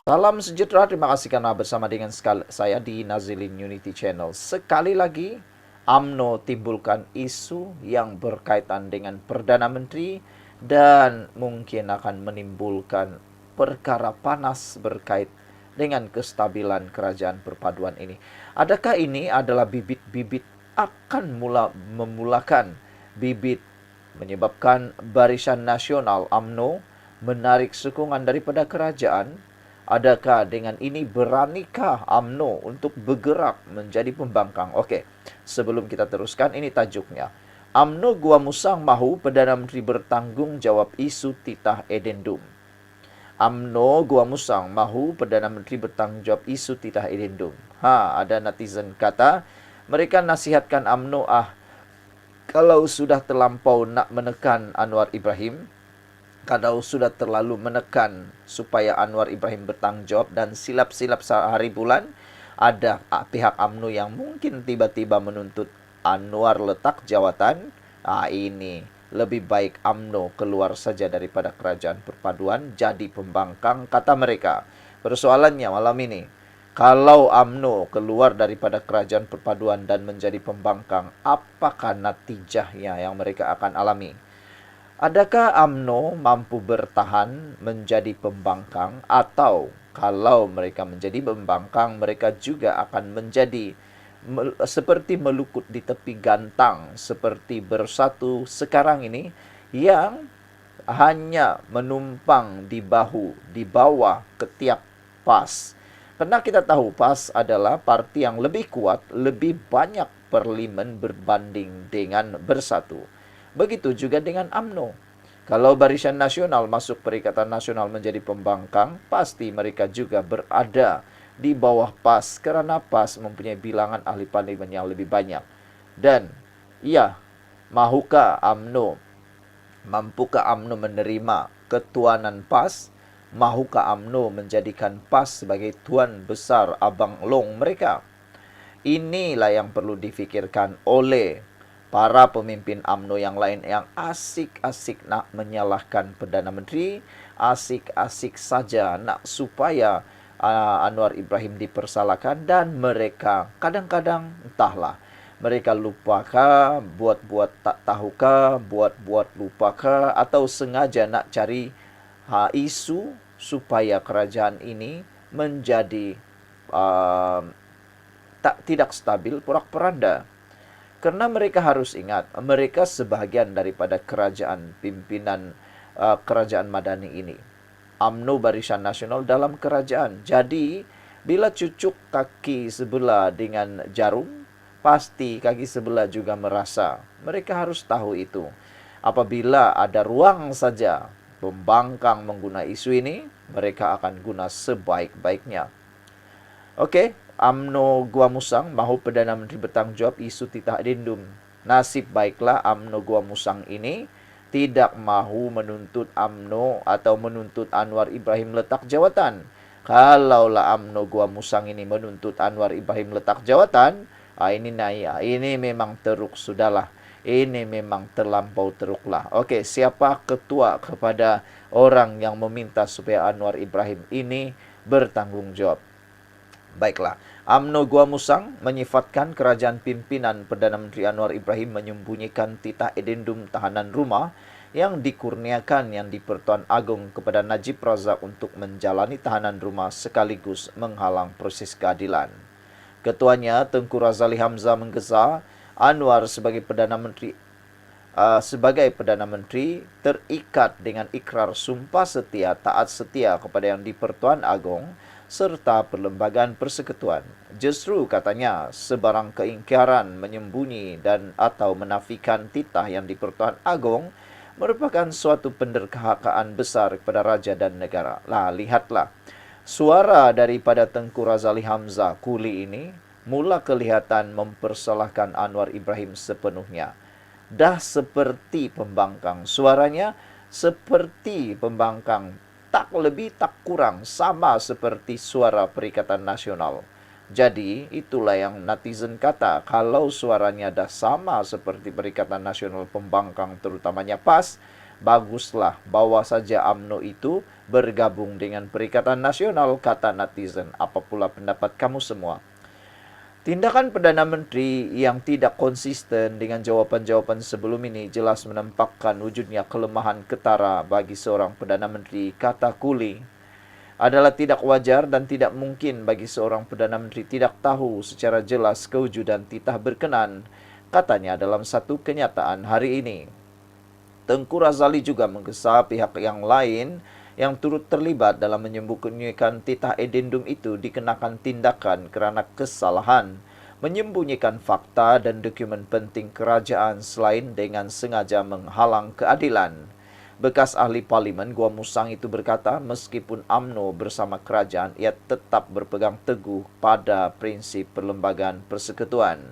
Salam sejahtera, terima kasih karena bersama dengan saya di Nazilin Unity Channel. Sekali lagi, UMNO timbulkan isu yang berkaitan dengan Perdana Menteri dan mungkin akan menimbulkan perkara panas berkait dengan kestabilan kerajaan perpaduan ini. Adakah ini adalah bibit-bibit akan memulakan bibit menyebabkan Barisan Nasional UMNO menarik sokongan daripada kerajaan? Adakah dengan ini beranikah UMNO untuk bergerak menjadi pembangkang? Okey, sebelum kita teruskan, ini tajuknya. UMNO Gua Musang mahu Perdana Menteri bertanggungjawab isu titah edendum. UMNO Gua Musang mahu Perdana Menteri bertanggungjawab isu titah edendum. Ada netizen kata, mereka nasihatkan UMNO, kalau sudah terlampau nak menekan Anwar Ibrahim, kalau sudah terlalu menekan supaya Anwar Ibrahim bertanggungjawab dan silap-silap sehari bulan, ada pihak UMNO yang mungkin tiba-tiba menuntut Anwar letak jawatan. Ini lebih baik UMNO keluar saja daripada kerajaan perpaduan, jadi pembangkang, kata mereka. Persoalannya malam ini, kalau UMNO keluar daripada kerajaan perpaduan dan menjadi pembangkang, apakah natijahnya yang mereka akan alami? Adakah UMNO mampu bertahan menjadi pembangkang, atau kalau mereka menjadi pembangkang, mereka juga akan menjadi seperti melukut di tepi gantang, seperti Bersatu sekarang ini, yang hanya menumpang di bahu, di bawah ketiak PAS. Karena kita tahu PAS adalah parti yang lebih kuat, lebih banyak parlimen berbanding dengan Bersatu. Begitu juga dengan UMNO. Kalau Barisan Nasional masuk Perikatan Nasional menjadi pembangkang, pasti mereka juga berada di bawah PAS kerana PAS mempunyai bilangan ahli parlimen yang lebih banyak. Dan, mahukah UMNO, mampukah UMNO menerima ketuanan PAS? Mahukah UMNO menjadikan PAS sebagai tuan besar abang long mereka? Inilah yang perlu difikirkan oleh para pemimpin UMNO yang lain yang asik-asik nak menyalahkan Perdana Menteri, asik-asik saja nak supaya Anwar Ibrahim dipersalahkan, dan mereka kadang-kadang entahlah, mereka lupakah, buat-buat tak tahukah, buat-buat lupakah, atau sengaja nak cari isu supaya kerajaan ini menjadi tidak stabil, porak-poranda. Kerana mereka harus ingat, mereka sebahagian daripada kerajaan pimpinan kerajaan Madani ini. UMNO Barisan Nasional dalam kerajaan. Jadi, bila cucuk kaki sebelah dengan jarum, pasti kaki sebelah juga merasa. Mereka harus tahu itu. Apabila ada ruang saja pembangkang menggunakan isu ini, mereka akan guna sebaik-baiknya. Okey, UMNO Gua Musang mahu Perdana Menteri bertanggungjawab isu titah edendum. Nasib baiklah UMNO Gua Musang ini tidak mahu menuntut UMNO atau menuntut Anwar Ibrahim letak jawatan. Kalaulah UMNO Gua Musang ini menuntut Anwar Ibrahim letak jawatan, ini memang teruk sudahlah. Ini memang terlampau teruklah. Okey, siapa ketua kepada orang yang meminta supaya Anwar Ibrahim ini bertanggungjawab? Baiklah, UMNO Gua Musang menyifatkan kerajaan pimpinan Perdana Menteri Anwar Ibrahim menyembunyikan titah edendum tahanan rumah yang dikurniakan yang di-Pertuan Agong kepada Najib Razak untuk menjalani tahanan rumah sekaligus menghalang proses keadilan. Ketuanya, Tengku Razali Hamzah, menggesa Anwar sebagai Perdana Menteri terikat dengan ikrar sumpah setia, taat setia kepada yang di-Pertuan Agong serta Perlembagaan Persekutuan. Justru katanya, sebarang keingkaran, menyembunyi dan atau menafikan titah yang di-Pertuan Agong merupakan suatu penderhakaan besar kepada raja dan negara. Lihatlah, suara daripada Tengku Razali Hamzah Kuli ini mula kelihatan mempersalahkan Anwar Ibrahim sepenuhnya. Dah seperti pembangkang. Suaranya seperti pembangkang, tak lebih tak kurang, sama seperti suara Perikatan Nasional. Jadi, itulah yang netizen kata, kalau suaranya dah sama seperti Perikatan Nasional pembangkang terutamanya PAS, Baguslah bawa saja UMNO itu bergabung dengan Perikatan Nasional, kata netizen. Apa pula pendapat kamu semua? Tindakan Perdana Menteri yang tidak konsisten dengan jawaban-jawaban sebelum ini jelas menampakkan wujudnya kelemahan ketara bagi seorang Perdana Menteri, kata Kuli. Adalah tidak wajar dan tidak mungkin bagi seorang Perdana Menteri tidak tahu secara jelas kewujudan titah berkenan, katanya dalam satu kenyataan hari ini. Tengku Razali juga menggesa pihak yang lain yang turut terlibat dalam menyembunyikan titah edendum itu dikenakan tindakan kerana kesalahan, menyembunyikan fakta dan dokumen penting kerajaan selain dengan sengaja menghalang keadilan. Bekas ahli parlimen Gua Musang itu berkata, meskipun UMNO bersama kerajaan, ia tetap berpegang teguh pada prinsip perlembagaan persekutuan.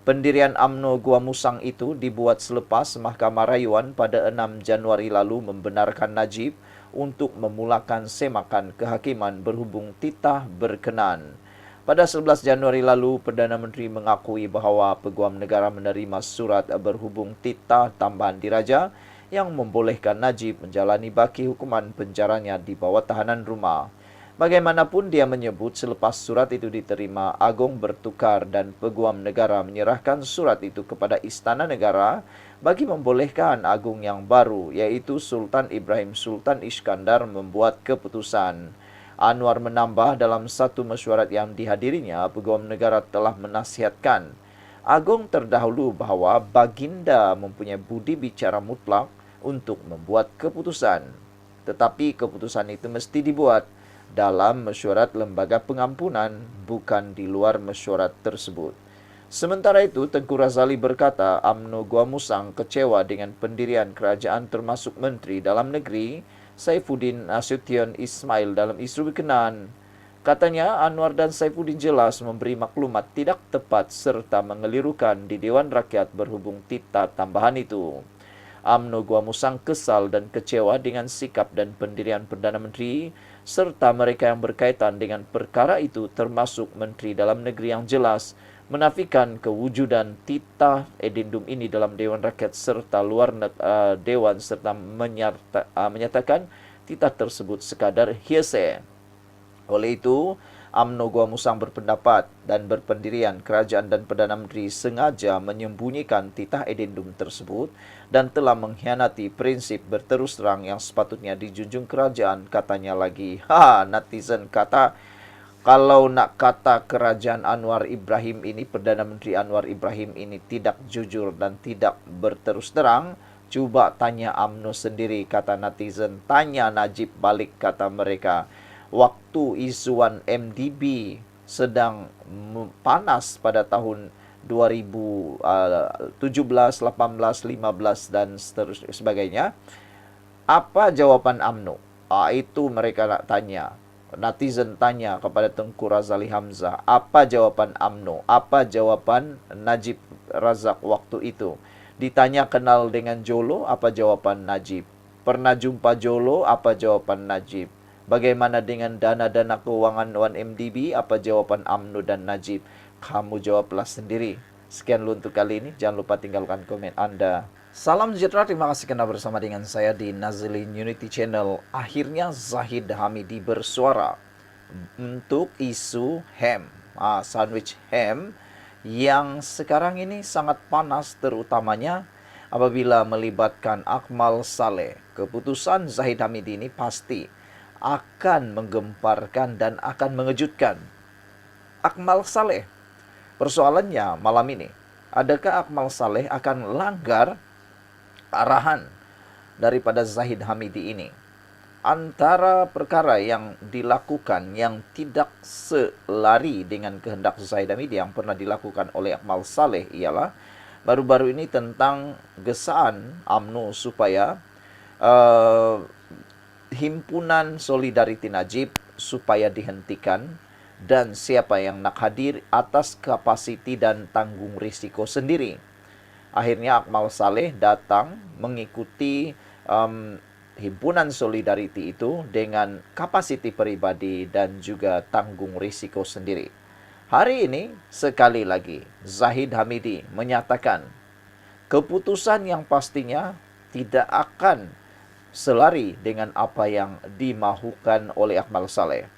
Pendirian UMNO Gua Musang itu dibuat selepas Mahkamah Rayuan pada 6 Januari lalu membenarkan Najib untuk memulakan semakan kehakiman berhubung titah berkenan. Pada 11 Januari lalu, Perdana Menteri mengakui bahawa Peguam Negara menerima surat berhubung titah tambahan diraja yang membolehkan Najib menjalani baki hukuman penjaranya di bawah tahanan rumah. Bagaimanapun dia menyebut selepas surat itu diterima, Agong bertukar dan Peguam Negara menyerahkan surat itu kepada Istana Negara bagi membolehkan Agung yang baru, iaitu Sultan Ibrahim Sultan Iskandar membuat keputusan. Anwar menambah dalam satu mesyuarat yang dihadirinya, Peguam Negara telah menasihatkan Agong terdahulu bahawa Baginda mempunyai budi bicara mutlak untuk membuat keputusan. Tetapi keputusan itu mesti dibuat dalam mesyuarat lembaga pengampunan, bukan di luar mesyuarat tersebut. Sementara itu, Tengku Razali berkata UMNO Gua Musang kecewa dengan pendirian kerajaan termasuk Menteri Dalam Negeri Saifuddin Nasution Ismail dalam isu berkenaan. Katanya, Anwar dan Saifuddin jelas memberi maklumat tidak tepat serta mengelirukan di Dewan Rakyat berhubung titah tambahan itu. UMNO Gua Musang kesal dan kecewa dengan sikap dan pendirian Perdana Menteri serta mereka yang berkaitan dengan perkara itu termasuk Menteri Dalam Negeri yang jelas menafikan kewujudan titah edendum ini dalam Dewan Rakyat serta luar Dewan serta menyatakan titah tersebut sekadar hearsay. Oleh itu, UMNO Gua Musang berpendapat dan berpendirian kerajaan dan Perdana Menteri sengaja menyembunyikan titah edendum tersebut dan telah mengkhianati prinsip berterus terang yang sepatutnya dijunjung kerajaan, katanya lagi. Netizen kata, kalau nak kata kerajaan Anwar Ibrahim ini, Perdana Menteri Anwar Ibrahim ini tidak jujur dan tidak berterus terang, cuba tanya UMNO sendiri, kata netizen. Tanya Najib balik, kata mereka. Waktu isuan MDB sedang panas pada tahun 2017, 18, 15 dan sebagainya. Apa jawaban UMNO? Itu mereka nak tanya. Netizen tanya kepada Tengku Razali Hamzah, apa jawaban UMNO? Apa jawaban Najib Razak waktu itu? Ditanya kenal dengan Jolo, apa jawaban Najib? Pernah jumpa Jolo, apa jawaban Najib? Bagaimana dengan dana-dana keuangan 1MDB? Apa jawaban UMNO dan Najib? Kamu jawablah sendiri. Sekian dulu untuk kali ini. Jangan lupa tinggalkan komen Anda. Salam sejahtera, terima kasih karena bersama dengan saya di Nazilin Unity Channel. Akhirnya Zahid Hamidi bersuara untuk isu ham, sandwich ham yang sekarang ini sangat panas, terutamanya apabila melibatkan Akmal Saleh. Keputusan Zahid Hamidi ini pasti akan menggemparkan dan akan mengejutkan Akmal Saleh. Persoalannya malam ini, adakah Akmal Saleh akan langgar arahan daripada Zahid Hamidi ini? Antara perkara yang dilakukan yang tidak selari dengan kehendak Zahid Hamidi yang pernah dilakukan oleh Akmal Saleh ialah baru-baru ini tentang gesaan UMNO supaya Himpunan Solidariti Najib supaya dihentikan dan siapa yang nak hadir atas kapasiti dan tanggung risiko sendiri. Akhirnya Akmal Saleh datang mengikuti Himpunan Solidariti itu dengan kapasiti pribadi dan juga tanggung risiko sendiri. Hari ini sekali lagi Zahid Hamidi menyatakan keputusan yang pastinya tidak akan selari dengan apa yang dimahukan oleh Akmal Saleh.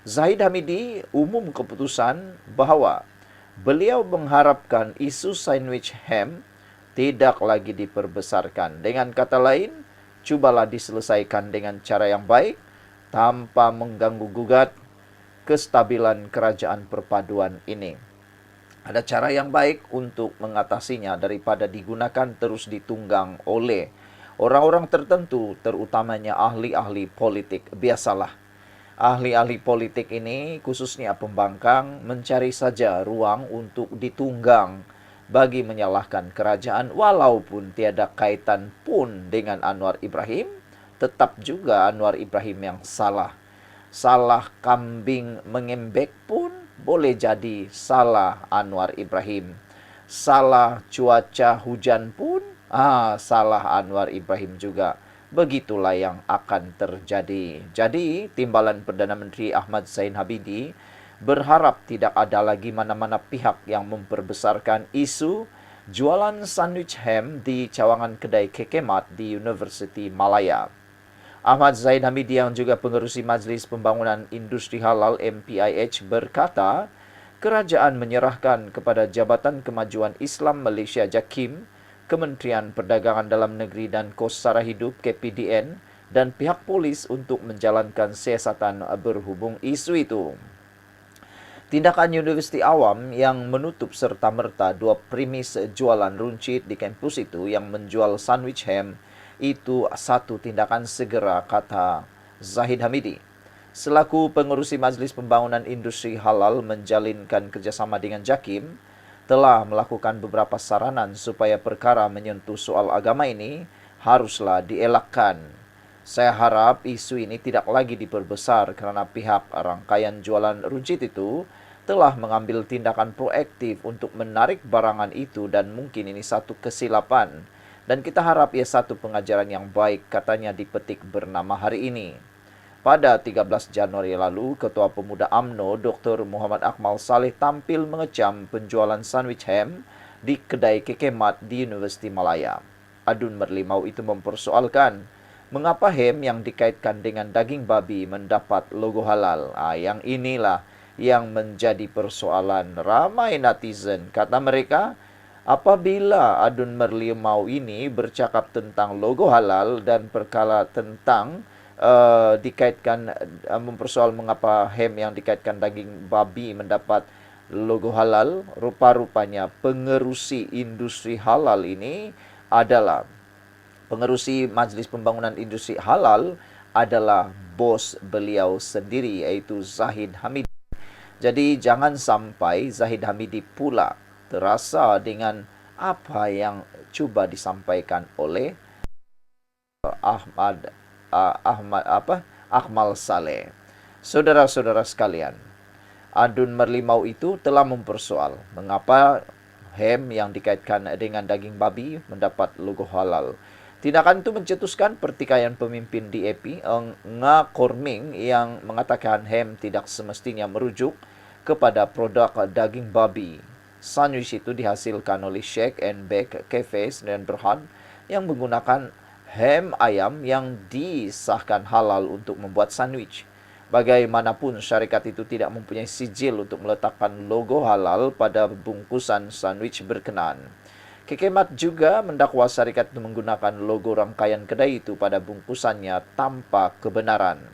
Zahid Hamidi umum keputusan bahwa beliau mengharapkan isu sandwich ham tidak lagi diperbesarkan. Dengan kata lain, cobalah diselesaikan dengan cara yang baik tanpa mengganggu gugat kestabilan kerajaan perpaduan ini. Ada cara yang baik untuk mengatasinya daripada digunakan terus ditunggang oleh orang-orang tertentu, terutamanya ahli-ahli politik. Biasalah, ahli-ahli politik ini, khususnya pembangkang, mencari saja ruang untuk ditunggang bagi menyalahkan kerajaan, walaupun tiada kaitan pun dengan Anwar Ibrahim, tetap juga Anwar Ibrahim yang salah. Salah kambing mengembek pun boleh jadi salah Anwar Ibrahim. Salah cuaca hujan pun salah Anwar Ibrahim juga. Begitulah yang akan terjadi. Jadi, Timbalan Perdana Menteri Ahmad Zain Habibie berharap tidak ada lagi mana-mana pihak yang memperbesarkan isu jualan sandwich ham di cawangan kedai Kekemat di Universiti Malaya. Ahmad Zain Hamidi yang juga pengerusi Majlis Pembangunan Industri Halal MPIH berkata, kerajaan menyerahkan kepada Jabatan Kemajuan Islam Malaysia JAKIM, Kementerian Perdagangan Dalam Negeri dan Kos Sara Hidup KPDN dan pihak polis untuk menjalankan siasatan berhubung isu itu. Tindakan Universiti Awam yang menutup serta-merta dua premis jualan runcit di kampus itu yang menjual sandwich ham itu satu tindakan segera, kata Zahid Hamidi. Selaku pengerusi Majlis Pembangunan Industri Halal menjalinkan kerjasama dengan JAKIM, telah melakukan beberapa saranan supaya perkara menyentuh soal agama ini haruslah dielakkan. Saya harap isu ini tidak lagi diperbesar kerana pihak rangkaian jualan runcit itu telah mengambil tindakan proaktif untuk menarik barangan itu dan mungkin ini satu kesilapan. Dan kita harap ia satu pengajaran yang baik, katanya di petik bernama hari ini. Pada 13 Januari lalu, Ketua Pemuda UMNO Dr. Muhammad Akmal Saleh tampil mengecam penjualan sandwich ham di kedai Kekemat di Universiti Malaya. Adun Merlimau itu mempersoalkan mengapa ham yang dikaitkan dengan daging babi mendapat logo halal. Yang inilah yang menjadi persoalan ramai netizen. Kata mereka, apabila Adun Merlimau ini bercakap tentang logo halal dan perkara tentang dikaitkan mempersoal mengapa ham yang dikaitkan daging babi mendapat logo halal, rupa-rupanya pengerusi industri halal ini adalah pengerusi Majlis Pembangunan Industri Halal adalah bos beliau sendiri, yaitu Zahid Hamidi. Jadi jangan sampai Zahid Hamidi pula terasa dengan apa yang cuba disampaikan oleh Akmal Saleh. Saudara-saudara sekalian, Adun Merlimau itu telah mempersoal mengapa ham yang dikaitkan dengan daging babi mendapat logo halal. Tindakan itu mencetuskan pertikaian pemimpin DAP Nga Korming yang mengatakan ham tidak semestinya merujuk kepada produk daging babi. Sandwich itu dihasilkan oleh Shake and Bake Cafes dan Berhad yang menggunakan ham ayam yang disahkan halal untuk membuat sandwich. Bagaimanapun, syarikat itu tidak mempunyai sijil untuk meletakkan logo halal pada bungkusan sandwich berkenaan. Kekemat juga mendakwa syarikat itu menggunakan logo rangkaian kedai itu pada bungkusannya tanpa kebenaran.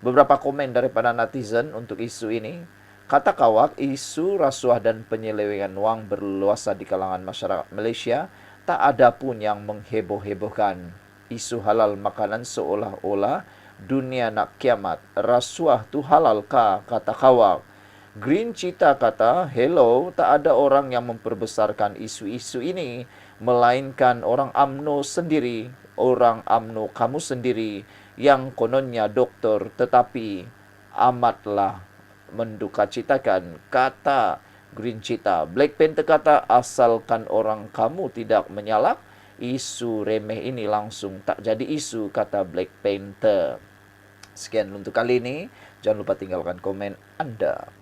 Beberapa komen daripada netizen untuk isu ini. Kata Kawak, isu rasuah dan penyelewengan wang berluasa di kalangan masyarakat Malaysia, tak ada pun yang mengheboh-hebohkan. Isu halal makanan seolah-olah dunia nak kiamat. Rasuah tu halal kah? Kata Kawak. Green Cheetah kata, hello, tak ada orang yang memperbesarkan isu-isu ini, melainkan orang UMNO sendiri, orang UMNO kamu sendiri, yang kononnya doktor, tetapi amatlah mendukacitakan, kata Green Cheetah. Black Panther kata, asalkan orang kamu tidak menyalak, isu remeh ini langsung tak jadi isu, kata Black Panther. Sekian untuk kali ini. Jangan lupa tinggalkan komen Anda.